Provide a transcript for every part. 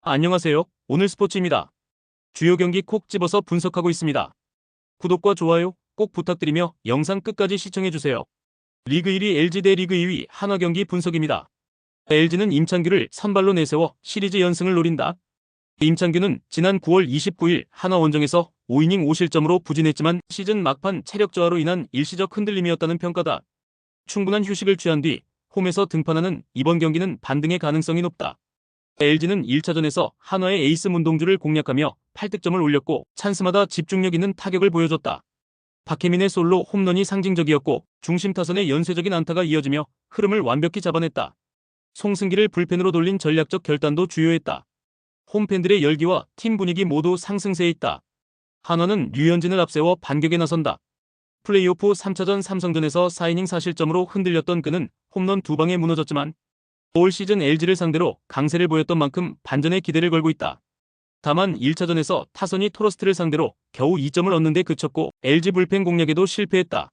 안녕하세요. 오늘 스포츠입니다. 주요 경기 콕 집어서 분석하고 있습니다. 구독과 좋아요 꼭 부탁드리며 영상 끝까지 시청해주세요. 리그 1위 LG 대 리그 2위 한화 경기 분석입니다. LG는 임창규를 선발로 내세워 시리즈 연승을 노린다. 임창규는 지난 9월 29일 한화 원정에서 5이닝 5실점으로 부진했지만 시즌 막판 체력 저하로 인한 일시적 흔들림이었다는 평가다. 충분한 휴식을 취한 뒤 홈에서 등판하는 이번 경기는 반등의 가능성이 높다. LG는 1차전에서 한화의 에이스 문동주를 공략하며 8득점을 올렸고 찬스마다 집중력 있는 타격을 보여줬다. 박혜민의 솔로 홈런이 상징적이었고 중심 타선의 연쇄적인 안타가 이어지며 흐름을 완벽히 잡아냈다. 송승기를 불펜으로 돌린 전략적 결단도 주요했다. 홈팬들의 열기와 팀 분위기 모두 상승세에 있다. 한화는 류현진을 앞세워 반격에 나선다. 플레이오프 3차전 삼성전에서 4이닝 4실점으로 흔들렸던 그는 홈런 2방에 무너졌지만 올 시즌 LG를 상대로 강세를 보였던 만큼 반전에 기대를 걸고 있다. 다만 1차전에서 타선이 토러스트를 상대로 겨우 2점을 얻는 데 그쳤고 LG 불펜 공략에도 실패했다.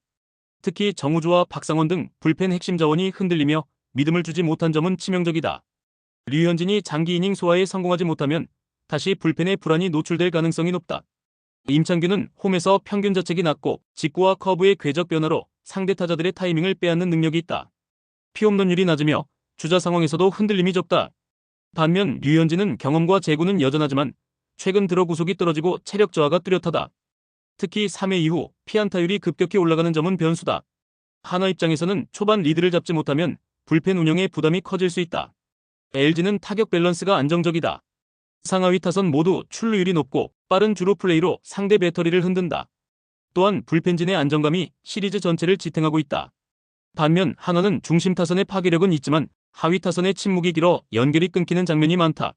특히 정우주와 박상원 등 불펜 핵심 자원이 흔들리며 믿음을 주지 못한 점은 치명적이다. 류현진이 장기 이닝 소화에 성공하지 못하면 다시 불펜에 불안이 노출될 가능성이 높다. 임창규는 홈에서 평균 자책이 낮고 직구와 커브의 궤적 변화로 상대 타자들의 타이밍을 빼앗는 능력이 있다. 피홈런율이 낮으며 주자 상황에서도 흔들림이 적다. 반면 류현진은 경험과 재구는 여전하지만 최근 들어 구속이 떨어지고 체력 저하가 뚜렷하다. 특히 3회 이후 피안타율이 급격히 올라가는 점은 변수다. 한화 입장에서는 초반 리드를 잡지 못하면 불펜 운영에 부담이 커질 수 있다. LG는 타격 밸런스가 안정적이다. 상하위 타선 모두 출루율이 높고 빠른 주루 플레이로 상대 배터리를 흔든다. 또한 불펜진의 안정감이 시리즈 전체를 지탱하고 있다. 반면 한화는 중심 타선의 파괴력은 있지만 하위 타선의 침묵이 길어 연결이 끊기는 장면이 많다.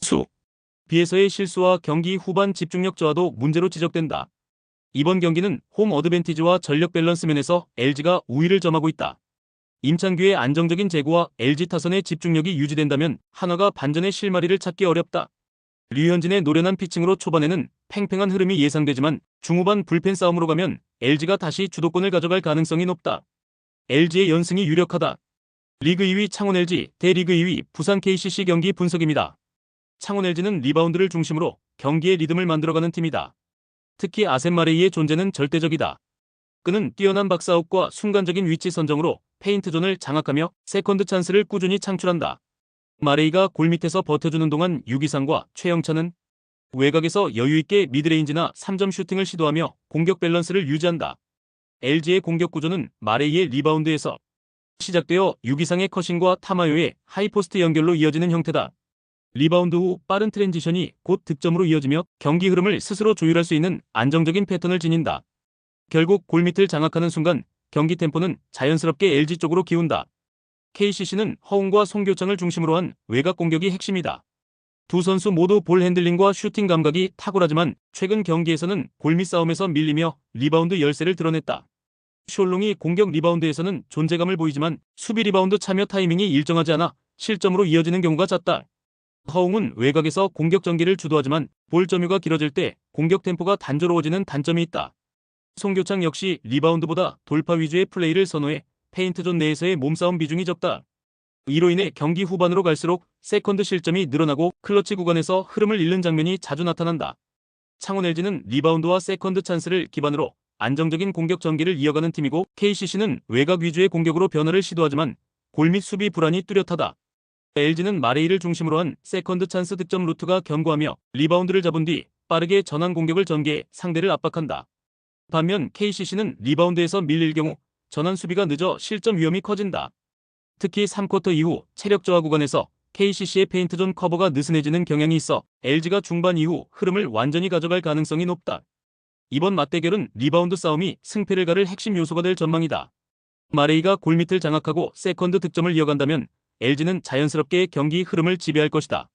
수비에서의 실수와 경기 후반 집중력 저하도 문제로 지적된다. 이번 경기는 홈 어드밴티지와 전력 밸런스 면에서 LG가 우위를 점하고 있다. 임창규의 안정적인 제구와 LG 타선의 집중력이 유지된다면 한화가 반전의 실마리를 찾기 어렵다. 류현진의 노련한 피칭으로 초반에는 팽팽한 흐름이 예상되지만 중후반 불펜 싸움으로 가면 LG가 다시 주도권을 가져갈 가능성이 높다. LG의 연승이 유력하다. 리그 2위 창원 LG 대 리그 2위 부산 KCC 경기 분석입니다. 창원 LG는 리바운드를 중심으로 경기의 리듬을 만들어가는 팀이다. 특히 아셈 마레이의 존재는 절대적이다. 그는 뛰어난 박스아웃과 순간적인 위치 선정으로 페인트존을 장악하며 세컨드 찬스를 꾸준히 창출한다. 마레이가 골밑에서 버텨주는 동안 유기상과 최영찬은 외곽에서 여유있게 미드레인지나 3점 슈팅을 시도하며 공격 밸런스를 유지한다. LG의 공격 구조는 마레이의 리바운드에서 시작되어 유기상의 커싱과 타마요의 하이포스트 연결로 이어지는 형태다. 리바운드 후 빠른 트랜지션이 곧 득점으로 이어지며 경기 흐름을 스스로 조율할 수 있는 안정적인 패턴을 지닌다. 결국 골밑을 장악하는 순간 경기 템포는 자연스럽게 LG 쪽으로 기운다. KCC는 허웅과 송교창을 중심으로 한 외곽 공격이 핵심이다. 두 선수 모두 볼 핸들링과 슈팅 감각이 탁월하지만 최근 경기에서는 골밑 싸움에서 밀리며 리바운드 열세를 드러냈다. 숄롱이 공격 리바운드에서는 존재감을 보이지만 수비 리바운드 참여 타이밍이 일정하지 않아 실점으로 이어지는 경우가 잦다. 허웅은 외곽에서 공격 전개를 주도하지만 볼 점유가 길어질 때 공격 템포가 단조로워지는 단점이 있다. 송교창 역시 리바운드보다 돌파 위주의 플레이를 선호해 페인트존 내에서의 몸싸움 비중이 적다. 이로 인해 경기 후반으로 갈수록 세컨드 실점이 늘어나고 클러치 구간에서 흐름을 잃는 장면이 자주 나타난다. 창원 LG는 리바운드와 세컨드 찬스를 기반으로 안정적인 공격 전개를 이어가는 팀이고 KCC는 외곽 위주의 공격으로 변화를 시도하지만 골밑 수비 불안이 뚜렷하다. LG는 마레이를 중심으로 한 세컨드 찬스 득점 루트가 견고하며 리바운드를 잡은 뒤 빠르게 전환 공격을 전개해 상대를 압박한다. 반면 KCC는 리바운드에서 밀릴 경우 전환 수비가 늦어 실점 위험이 커진다. 특히 3쿼터 이후 체력 저하 구간에서 KCC의 페인트존 커버가 느슨해지는 경향이 있어 LG가 중반 이후 흐름을 완전히 가져갈 가능성이 높다. 이번 맞대결은 리바운드 싸움이 승패를 가를 핵심 요소가 될 전망이다. 마레이가 골밑을 장악하고 세컨드 득점을 이어간다면 LG는 자연스럽게 경기 흐름을 지배할 것이다.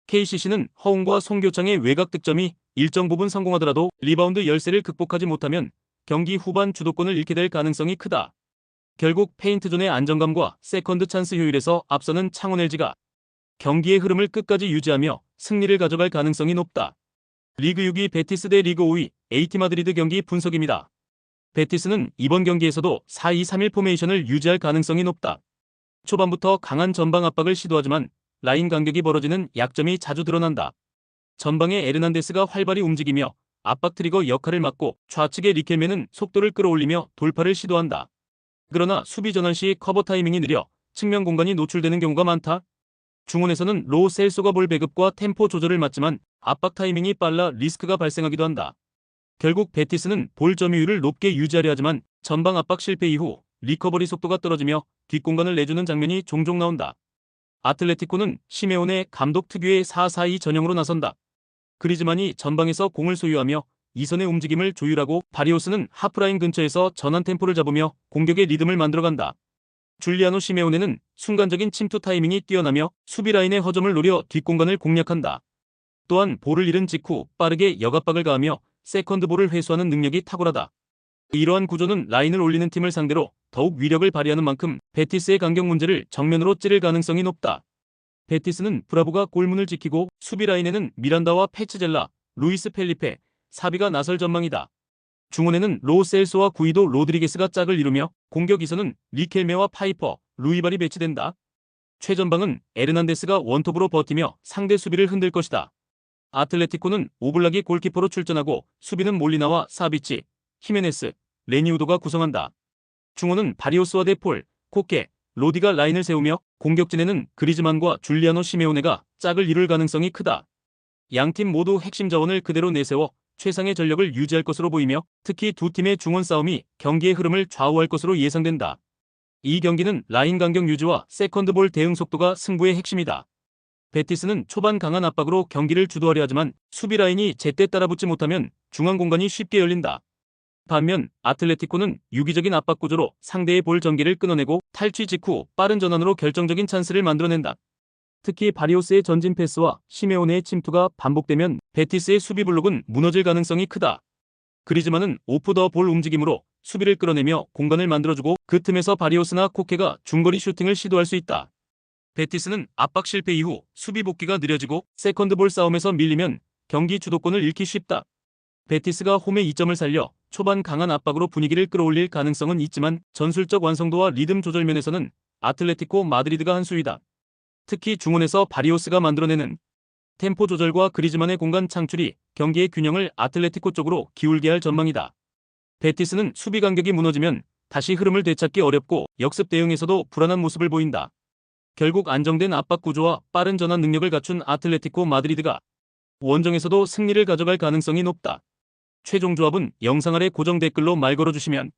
KCC는 허웅과 송교창의 외곽 득점이 일정 부분 성공하더라도 리바운드 열세를 극복하지 못하면 경기 후반 주도권을 잃게 될 가능성이 크다. 결국 페인트존의 안정감과 세컨드 찬스 효율에서 앞서는 창원 LG가 경기의 흐름을 끝까지 유지하며 승리를 가져갈 가능성이 높다. 리그 6위 베티스 대 리그 5위 AT 마드리드 경기 분석입니다. 베티스는 이번 경기에서도 4-2-3-1 포메이션을 유지할 가능성이 높다. 초반부터 강한 전방 압박을 시도하지만 라인 간격이 벌어지는 약점이 자주 드러난다. 전방의 에르난데스가 활발히 움직이며 압박 트리거 역할을 맡고 좌측의 리켈메는 속도를 끌어올리며 돌파를 시도한다. 그러나 수비 전환 시 커버 타이밍이 느려 측면 공간이 노출되는 경우가 많다. 중원에서는 로 셀소가 볼 배급과 템포 조절을 맡지만 압박 타이밍이 빨라 리스크가 발생하기도 한다. 결국 베티스는 볼 점유율을 높게 유지하려 하지만 전방 압박 실패 이후 리커버리 속도가 떨어지며 뒷공간을 내주는 장면이 종종 나온다. 아틀레티코는 시메오네 감독 특유의 4-4-2 전형으로 나선다. 그리즈만이 전방에서 공을 소유하며 이선의 움직임을 조율하고 바리오스는 하프라인 근처에서 전환 템포를 잡으며 공격의 리듬을 만들어간다. 줄리아노 시메오네는 순간적인 침투 타이밍이 뛰어나며 수비 라인의 허점을 노려 뒷공간을 공략한다. 또한 볼을 잃은 직후 빠르게 역압박을 가하며 세컨드 볼을 회수하는 능력이 탁월하다. 이러한 구조는 라인을 올리는 팀을 상대로 더욱 위력을 발휘하는 만큼 베티스의 간격 문제를 정면으로 찌를 가능성이 높다. 베티스는 브라보가 골문을 지키고 수비 라인에는 미란다와 페츠젤라, 루이스 펠리페, 사비가 나설 전망이다. 중원에는 로 셀소와 구이도 로드리게스가 짝을 이루며 공격 이선은 리켈메와 파이퍼, 루이발이 배치된다. 최전방은 에르난데스가 원톱으로 버티며 상대 수비를 흔들 것이다. 아틀레티코는 오블락이 골키퍼로 출전하고 수비는 몰리나와 사비치, 히메네스, 레니우도가 구성한다. 중원은 바리오스와 데폴, 코케, 로디가 라인을 세우며 공격진에는 그리즈만과 줄리아노 시메오네가 짝을 이룰 가능성이 크다. 양팀 모두 핵심 자원을 그대로 내세워 최상의 전력을 유지할 것으로 보이며 특히 두 팀의 중원 싸움이 경기의 흐름을 좌우할 것으로 예상된다. 이 경기는 라인 간격 유지와 세컨드볼 대응 속도가 승부의 핵심이다. 베티스는 초반 강한 압박으로 경기를 주도하려 하지만 수비 라인이 제때 따라붙지 못하면 중앙 공간이 쉽게 열린다. 반면 아틀레티코는 유기적인 압박 구조로 상대의 볼 전개를 끊어내고 탈취 직후 빠른 전환으로 결정적인 찬스를 만들어낸다. 특히 바리오스의 전진 패스와 시메오네의 침투가 반복되면 베티스의 수비 블록은 무너질 가능성이 크다. 그리즈만은 오프 더 볼 움직임으로 수비를 끌어내며 공간을 만들어주고 그 틈에서 바리오스나 코케가 중거리 슈팅을 시도할 수 있다. 베티스는 압박 실패 이후 수비 복귀가 느려지고 세컨드볼 싸움에서 밀리면 경기 주도권을 잃기 쉽다. 베티스가 홈의 이점을 살려 초반 강한 압박으로 분위기를 끌어올릴 가능성은 있지만 전술적 완성도와 리듬 조절 면에서는 아틀레티코 마드리드가 한 수위다. 특히 중원에서 바리오스가 만들어내는 템포 조절과 그리즈만의 공간 창출이 경기의 균형을 아틀레티코 쪽으로 기울게 할 전망이다. 베티스는 수비 간격이 무너지면 다시 흐름을 되찾기 어렵고 역습 대응에서도 불안한 모습을 보인다. 결국 안정된 압박 구조와 빠른 전환 능력을 갖춘 아틀레티코 마드리드가 원정에서도 승리를 가져갈 가능성이 높다. 최종 조합은 영상 아래 고정 댓글로 말 걸어주시면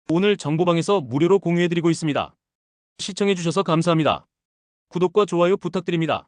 오늘 정보방에서 무료로 공유해드리고 있습니다. 시청해주셔서 감사합니다. 구독과 좋아요 부탁드립니다.